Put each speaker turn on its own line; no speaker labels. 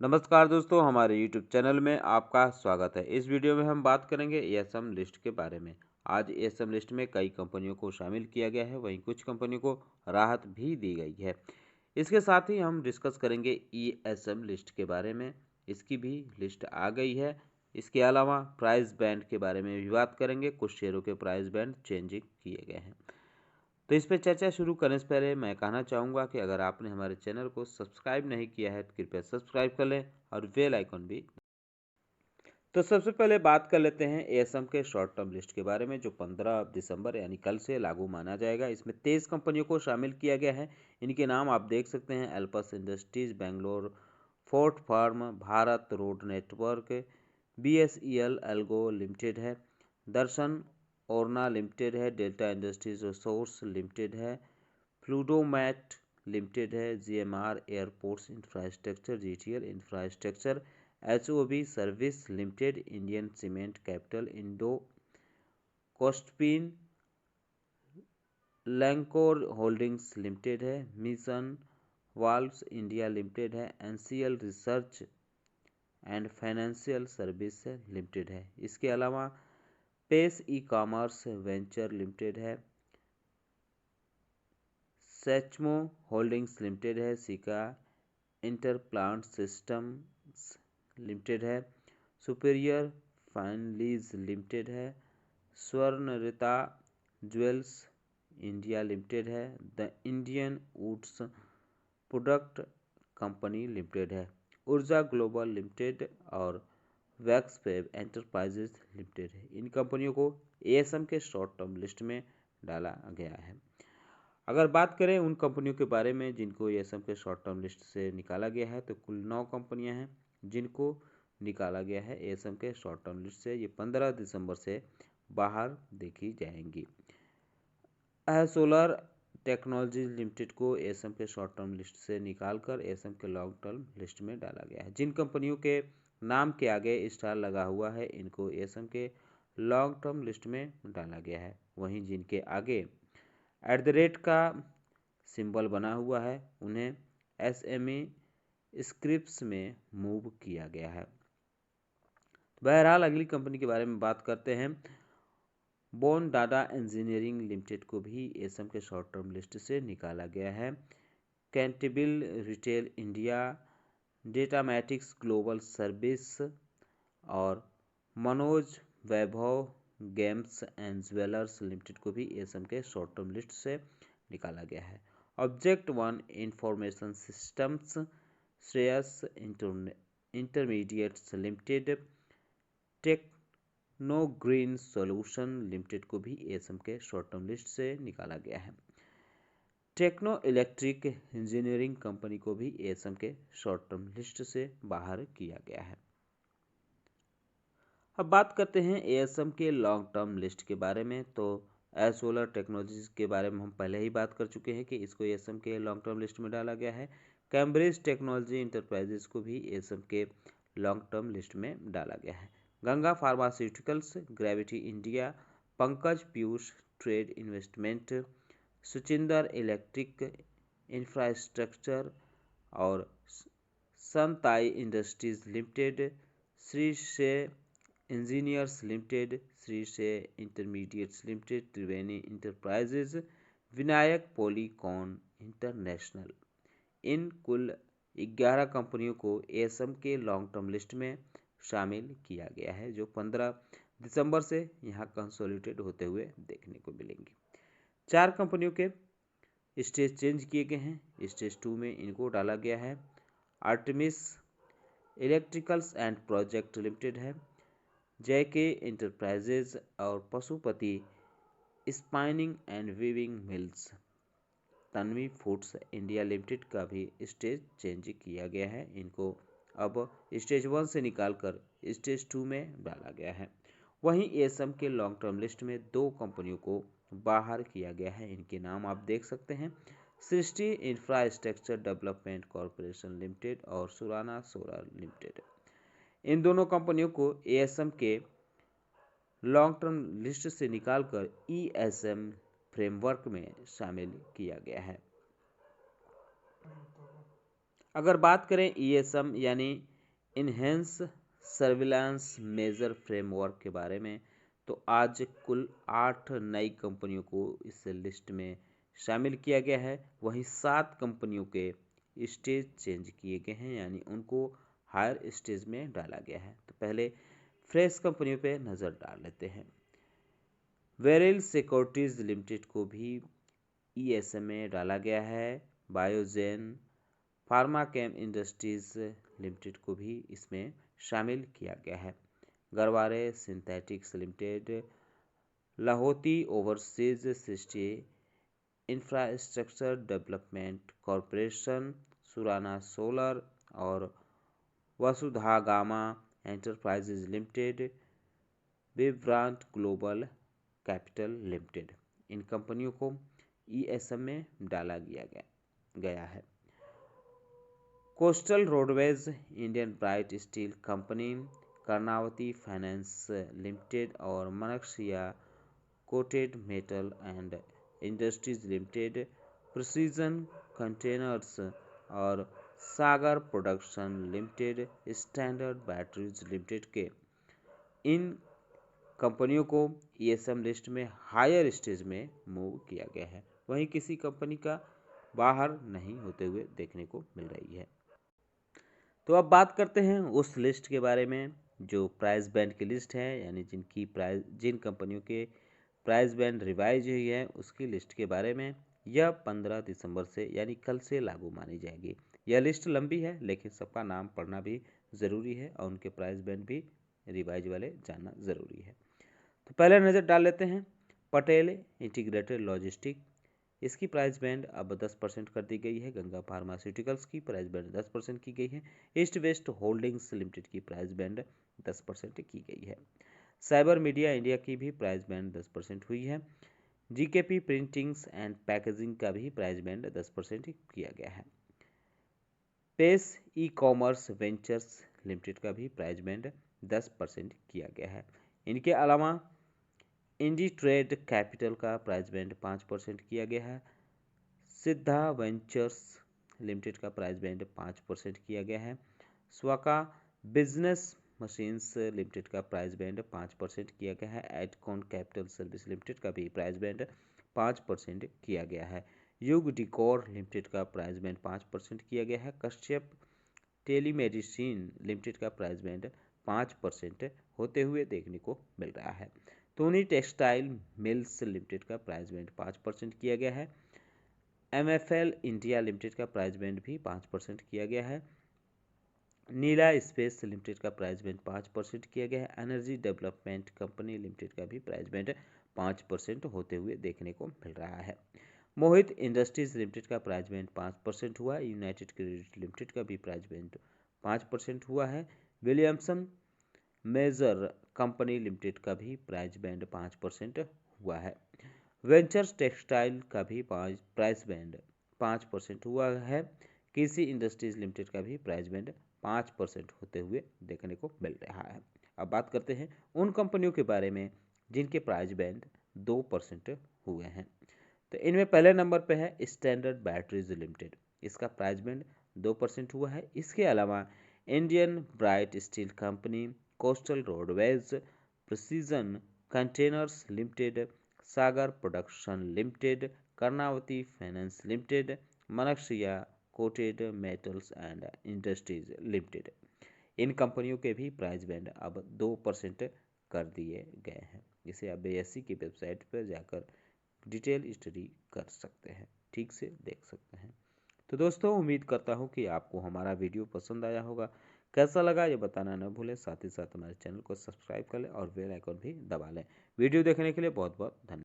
नमस्कार दोस्तों, हमारे YouTube चैनल में आपका स्वागत है। इस वीडियो में हम बात करेंगे एएसएम लिस्ट के बारे में। आज एएसएम लिस्ट में कई कंपनियों को शामिल किया गया है, वहीं कुछ कंपनियों को राहत भी दी गई है। इसके साथ ही हम डिस्कस करेंगे ईएसएम लिस्ट के बारे में। इसकी भी लिस्ट आ गई है। इसके अलावा प्राइस बैंड के बारे में भी बात करेंगे। कुछ शेयरों के प्राइस बैंड चेंजिंग किए गए हैं। तो इस पे चर्चा शुरू करने से पहले मैं कहना चाहूँगा कि अगर आपने हमारे चैनल को सब्सक्राइब नहीं किया है तो कृपया सब्सक्राइब कर लें और बेल आइकन भी। तो सबसे पहले बात कर लेते हैं एएसएम के शॉर्ट टर्म लिस्ट के बारे में, जो 15 दिसंबर यानी कल से लागू माना जाएगा। इसमें 23 कंपनियों को शामिल किया गया है। इनके नाम आप देख सकते हैं: Alps industries Bangalore, fort farm, Bharat road network, BSEL algo limited है, दर्शन ओरना लिमिटेड है, डेल्टा इंडस्ट्रीज रिसोर्स लिमिटेड है, फ्लूडोमैट लिमिटेड है, GMR airports infrastructure, GTL infrastructure, HOB service limited, Indian cement capital, Indo कोस्टपिन, लैंकोर होल्डिंग्स लिमिटेड है, मिशन वाल्व्स इंडिया लिमिटेड है, NCL research and financial service limited है। इसके अलावा pace e commerce venture limited है, सेचमो होल्डिंग्स लिमिटेड है, सिका इंटरप्लांट सिस्टम्स लिमिटेड है, सुपीरियर फाइनलीज लिमिटेड है, स्वर्णरिता ज्वेल्स इंडिया लिमिटेड है, the Indian woods product company limited है, ऊर्जा ग्लोबल लिमिटेड और वैक्सफेब एंटरप्राइजेज लिमिटेड है। इन कंपनियों को एएसएम के शॉर्ट टर्म लिस्ट में डाला गया है। अगर बात करें उन कंपनियों के बारे में जिनको एएसएम के शॉर्ट टर्म लिस्ट से निकाला गया है, तो कुल 9 कंपनियां हैं जिनको निकाला गया है एएसएम के शॉर्ट टर्म लिस्ट से। ये 15 दिसंबर से बाहर देखी जाएंगी। सोलर टेक्नोलॉजी लिमिटेड को एएसएम के शॉर्ट टर्म लिस्ट से निकालकर एएसएम के लॉन्ग टर्म लिस्ट में डाला गया है। जिन कंपनियों के नाम के आगे स्टार लगा हुआ है, इनको एएसएम के लॉन्ग टर्म लिस्ट में डाला गया है। वहीं जिनके आगे @ का सिंबल बना हुआ है, उन्हें एसएमई स्क्रिप्ट्स में मूव किया गया है। बहरहाल अगली कंपनी के बारे में बात करते हैं। बोन डाटा इंजीनियरिंग लिमिटेड को भी एएसएम के शॉर्ट टर्म लिस्ट से निकाला गया है। कैंटेबिल रिटेल इंडिया, डेटामैटिक्स ग्लोबल सर्विस और मनोज वैभव गेम्स एंड ज्वेलर्स लिमिटेड को भी एएसएम के शॉर्ट टर्म लिस्ट से निकाला गया है। Object one information systems, Shreyas intermediates limited, techno green solution limited को भी एएसएम के शॉर्ट टर्म लिस्ट से निकाला गया है। टेक्नो इलेक्ट्रिक इंजीनियरिंग कंपनी को भी एएसएम के शॉर्ट टर्म लिस्ट से बाहर किया गया है। अब बात करते हैं एएसएम के लॉन्ग टर्म लिस्ट के बारे में। तो सोलर टेक्नोलॉजीज के बारे में हम पहले ही बात कर चुके हैं कि इसको एएसएम के लॉन्ग टर्म लिस्ट में डाला गया है। कैम्ब्रिज टेक्नोलॉजी इंटरप्राइजेज को भी एएसएम के लॉन्ग टर्म लिस्ट में डाला गया है। Ganga pharmaceuticals, gravity India, Pankaj Piyush trade investment, Suchinder electric infrastructure और सनताई इंडस्ट्रीज लिमिटेड, श्री से इंजीनियर्स लिमिटेड, श्री से इंटरमीडिएट्स लिमिटेड, त्रिवेणी इंटरप्राइजेज, विनायक पॉलीकॉन इंटरनेशनल, इन कुल 11 कंपनियों को एएसएम के लॉन्ग टर्म लिस्ट में शामिल किया गया है, जो 15 दिसंबर से यहाँ कंसोलिडेटेड होते हुए देखने को मिलेंगी। 4 कंपनियों के स्टेज चेंज किए गए हैं। स्टेज 2 में इनको डाला गया है। Artemis electricals and project limited है, जेके इंटरप्राइजेज और Pashupati spinning and weaving mills, Tanvi foods India limited का भी स्टेज चेंज किया गया है। इनको अब स्टेज 1 से निकालकर स्टेज 2 में डाला गया है। वहीं एएसएम के लॉन्ग टर्म लिस्ट में 2 कंपनियों को बाहर किया गया है। इनके नाम आप देख सकते हैं: सृष्टि इंफ्रास्ट्रक्चर डेवलपमेंट कॉरपोरेशन लिमिटेड और सुराना सोलर लिमिटेड। इन दोनों कंपनियों को एएसएम के लॉन्ग टर्म लिस्ट से निकालकर ईएसएम फ्रेमवर्क में शामिल किया गया है। अगर बात करें ESM यानी इन्हेंस सर्विलांस मेजर फ्रेमवर्क के बारे में, तो आज कुल 8 नई कंपनियों को इस लिस्ट में शामिल किया गया है। वहीं 7 कंपनियों के स्टेज चेंज किए गए हैं, यानी उनको हायर स्टेज में डाला गया है। तो पहले फ्रेश कंपनियों पे नज़र डाल लेते हैं। वेरिल सिक्योरिटीज लिमिटेड को भी ESM में डाला गया है। बायोजेन फार्माकेम इंडस्ट्रीज लिमिटेड को भी इसमें शामिल किया गया है। Garware synthetics limited, Lahoti overseas city infrastructure development corporation, Surana solar और Vasudha gama enterprises limited, vibrant global capital limited, इन कंपनियों को ESM में डाला गया है। Coastal roadways, Indian bright steel company, Karnavati finance limited और Manaksia coated metal and industries limited, precision containers और Sagar production limited, standard batteries limited के इन कंपनियों को ESM लिस्ट में हायर स्टेज में मूव किया गया है। वहीं किसी कंपनी का बाहर नहीं होते हुए देखने को मिल रही है। तो अब बात करते हैं उस लिस्ट के बारे में जो प्राइस बैंड की लिस्ट है, यानी जिन कंपनियों के प्राइस बैंड रिवाइज हुई है उसकी लिस्ट के बारे में। यह 15 दिसंबर से यानी कल से लागू मानी जाएगी। यह लिस्ट लंबी है, लेकिन सबका नाम पढ़ना भी ज़रूरी है और उनके प्राइस बैंड भी रिवाइज वाले जानना ज़रूरी है। तो पहले नज़र डाल लेते हैं पटेल इंटीग्रेटेड लॉजिस्टिक। इसकी प्राइस बैंड अब 10% कर दी गई है। गंगा फार्मास्यूटिकल्स की प्राइस बैंड 10% की गई है। ईस्ट वेस्ट होल्डिंग्स लिमिटेड की प्राइस बैंड 10% की गई है। साइबर मीडिया इंडिया की भी प्राइस बैंड 10% हुई है। GKP प्रिंटिंग्स एंड पैकेजिंग का भी प्राइस बैंड 10% किया गया है। Pace e commerce ventures limited का भी प्राइस बैंड 10% किया गया है। इनके अलावा इंडी ट्रेड कैपिटल का प्राइस बैंड 5% किया गया है। सिद्धा वेंचर्स लिमिटेड का प्राइस बैंड 5% किया गया है। स्वाका बिजनेस मशीन्स लिमिटेड का प्राइस बैंड 5% किया गया है। एडकॉन कैपिटल सर्विस लिमिटेड का भी प्राइस बैंड 5% किया गया है। युग डिकोर लिमिटेड का प्राइस बैंड 5% किया गया है। कश्यप टेलीमेडिसिन लिमिटेड का प्राइस बैंड 5% होते हुए देखने को मिल रहा है। टोनी टेक्सटाइल मिल्स लिमिटेड का प्राइस बैंड 5% किया गया है। MFL इंडिया लिमिटेड का प्राइस बैंड भी 5% किया गया है। नीला स्पेस लिमिटेड का प्राइस बैंड 5% किया गया है। एनर्जी डेवलपमेंट कंपनी लिमिटेड का भी प्राइस बैंड 5% होते हुए देखने को मिल रहा है। मोहित इंडस्ट्रीज लिमिटेड का प्राइस बैंड 5% हुआ। यूनाइटेड क्रेडिट लिमिटेड का भी प्राइस बैंड 5% हुआ है। विलियमसन मेजर कंपनी लिमिटेड का भी प्राइस बैंड 5% हुआ है। वेंचर्स टेक्सटाइल का भी प्राइस बैंड 5% हुआ है। कृषि इंडस्ट्रीज लिमिटेड का भी प्राइस बैंड 5% होते हुए देखने को मिल रहा है। अब बात करते हैं उन कंपनियों के बारे में जिनके प्राइस बैंड 2% हुए हैं। तो इनमें पहले नंबर पे है स्टैंडर्ड बैटरीज लिमिटेड। इसका प्राइस बैंड 2% हुआ है। इसके अलावा Indian bright steel company, coastal roadways, precision containers limited, Sagar production limited, Karnavati finance limited, Manaksia coated metals and industries limited, इन कंपनियों के भी प्राइस बैंड अब 2% कर दिए गए हैं। इसे आप BSE की वेबसाइट पर जाकर डिटेल स्टडी कर सकते हैं, ठीक से देख सकते हैं। तो दोस्तों, उम्मीद करता हूँ कि आपको हमारा वीडियो पसंद आया होगा। कैसा लगा ये बताना न भूलें। साथ ही साथ हमारे चैनल को सब्सक्राइब कर लें और बेल आइकन भी दबा लें। वीडियो देखने के लिए बहुत बहुत धन्यवाद।